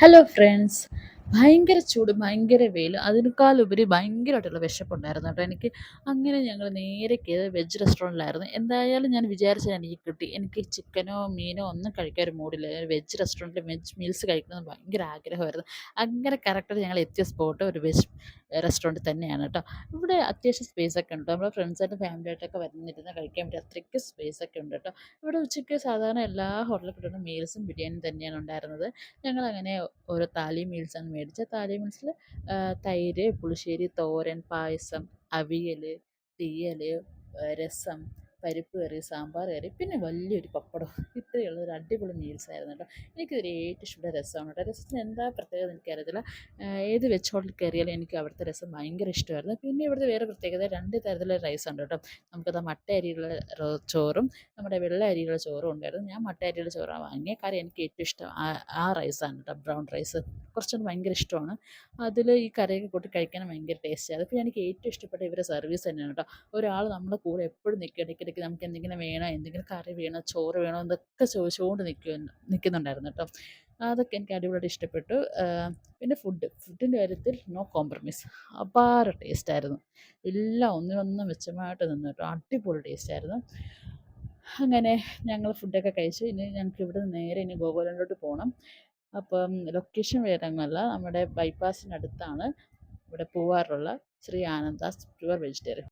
Hello friends. ഭയങ്കര ചൂട്, ഭയങ്കര വെയിൽ, അതിനേക്കാളുപരി ഭയങ്കരമായിട്ടുള്ള വിശപ്പുണ്ടായിരുന്നു കേട്ടോ എനിക്ക്. അങ്ങനെ ഞങ്ങൾ നേരെ കയറിയത് വെജ് റെസ്റ്റോറൻറ്റിലായിരുന്നു. എന്തായാലും ഞാൻ വിചാരിച്ചത് എനിക്ക് കിട്ടി. എനിക്ക് ചിക്കനോ മീനോ ഒന്നും കഴിക്കാൻ ഒരു മൂഡില്ല. വെജ് റെസ്റ്റോറൻറ്റിൽ വെജ് മീൽസ് കഴിക്കണമെന്ന് ഭയങ്കര ആഗ്രഹമായിരുന്നു. അങ്ങനെ കറക്റ്റായിട്ട് ഞങ്ങൾ എത്തിയ സ്പോട്ട് ഒരു വെജ് റെസ്റ്റോറൻറ്റ് തന്നെയാണ് കേട്ടോ. ഇവിടെ അത്യാവശ്യം സ്പേസൊക്കെ ഉണ്ട്. നമ്മുടെ ഫ്രണ്ട്സായിട്ടും ഫാമിലിയായിട്ടൊക്കെ വന്നിരുന്ന് കഴിക്കാൻ പറ്റിയ അത്രയ്ക്ക് സ്പേസൊക്കെ ഉണ്ട് കേട്ടോ. ഇവിടെ ഉച്ചയ്ക്ക് സാധാരണ എല്ലാ ഹോട്ടലിൽ കിട്ടുന്ന മീൽസും ബിരിയാണിയും തന്നെയാണ് ഉണ്ടായിരുന്നത്. ഞങ്ങളങ്ങനെ ഓരോ താലി മീൽസാണ് മേടിച്ചത്. താലി മീൽസിൽ തൈര്, പുളിശ്ശേരി, തോരൻ, പായസം, അവിയൽ, തീയൽ, രസം, പരിപ്പ് കറി, സാമ്പാർ കറി, പിന്നെ വലിയൊരു പപ്പടം. ഇത്രയുള്ള ഒരു അടിപൊളി മീൽസായിരുന്നു കേട്ടോ. എനിക്കിതിൽ ഏറ്റവും ഇഷ്ടപ്പെട്ട രസമാണ് കേട്ടോ. രസത്തിന് എന്താ പ്രത്യേകത എനിക്കറിയത്തില്ല. ഏത് വെജ് ഹോട്ടലിൽ കയറിയാലും എനിക്ക് അവിടുത്തെ രസം ഭയങ്കര ഇഷ്ടമായിരുന്നു. പിന്നെ ഇവിടുത്തെ വേറെ പ്രത്യേകത 2 തരത്തിലുള്ള റൈസ് ഉണ്ട് കേട്ടോ. നമുക്കത് മട്ട അരിയുള്ള ചോറും നമ്മുടെ വെള്ള അരിയുള്ള ചോറും ഉണ്ടായിരുന്നു. ഞാൻ മട്ട അരിയുടെ ചോറാണ് വാങ്ങിയത്. കാരണം എനിക്ക് ഏറ്റവും ഇഷ്ടം ആ റൈസാണ് കേട്ടോ, ബ്രൗൺ റൈസ്. കുറച്ചുകൂടി ഭയങ്കര ഇഷ്ടമാണ്. അതിൽ ഈ കറിയൊക്കെ കൂട്ടി കഴിക്കാനും ഭയങ്കര ടേസ്റ്റാണ്. അതിപ്പോൾ എനിക്ക് ഏറ്റവും ഇഷ്ടപ്പെട്ട ഇവരുടെ സർവീസ് തന്നെയാണ് കേട്ടോ. ഒരാൾ നമ്മുടെ കൂടെ എപ്പോഴും നിൽക്കും. ഇടയ്ക്കിടയ്ക്ക് നമുക്ക് എന്തെങ്കിലും വേണോ, എന്തെങ്കിലും കറി വേണോ, ചോറ് വേണോ എന്നൊക്കെ ചോദിച്ചുകൊണ്ട് നിൽക്കുന്നുണ്ടായിരുന്നു കേട്ടോ. അതൊക്കെ എനിക്ക് അടിപൊളിയായിട്ട് ഇഷ്ടപ്പെട്ടു. പിന്നെ ഫുഡിൻ്റെ കാര്യത്തിൽ നോ കോംപ്രമൈസ്. അപാര ടേസ്റ്റായിരുന്നു. എല്ലാം ഒന്നിനൊന്നും മെച്ചമായിട്ട് നിന്നു കേട്ടോ. അടിപൊളി ടേസ്റ്റായിരുന്നു. അങ്ങനെ ഞങ്ങൾ ഫുഡൊക്കെ കഴിച്ചു. ഇനി ഞങ്ങൾക്ക് ഇവിടുന്ന് നേരെ ഇനി ഗോകുലത്തിലോട്ട് പോകണം. അപ്പം ലൊക്കേഷൻ വേറെങ്ങുമല്ല, നമ്മുടെ ബൈപ്പാസിനടുത്താണ് ഇവിടെ പൂവാറുള്ള ശ്രീ ആനന്ദാസ് പ്യുവർ വെജിറ്റേറിയൻ.